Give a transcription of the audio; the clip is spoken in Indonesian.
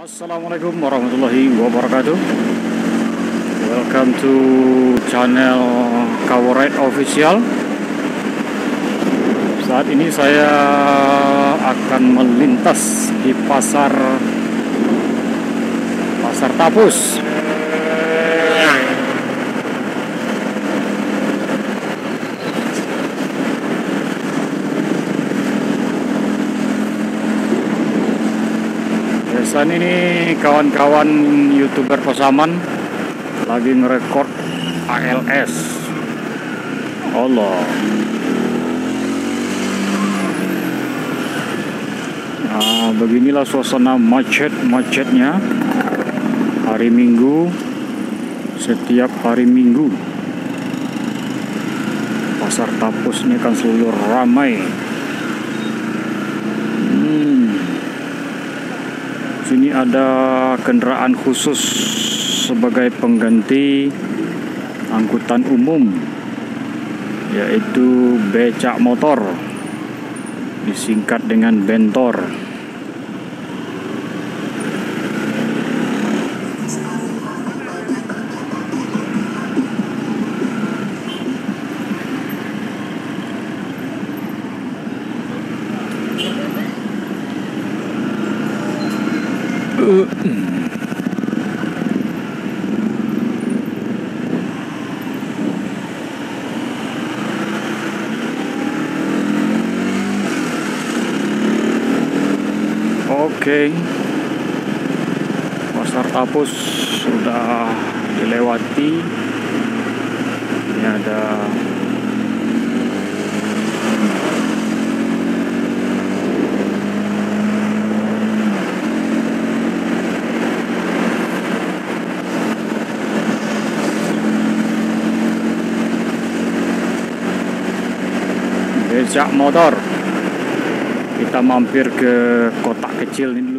Assalamualaikum warahmatullahi wabarakatuh. Welcome to channel Kaworide Official. Saat ini saya akan melintas di pasar Tapus. Biasanya ini kawan-kawan YouTuber Pasaman lagi ngerekord ALS. Allah. Nah, beginilah suasana macetnya hari Minggu. Setiap hari Minggu pasar Tapus ini kan selalu ramai. Sini ada kendaraan khusus sebagai pengganti angkutan umum, yaitu becak motor, disingkat dengan bentor. Oke, pasar Tapus sudah dilewati. Ini ada becak motor. Kita mampir ke kotak kecil ini.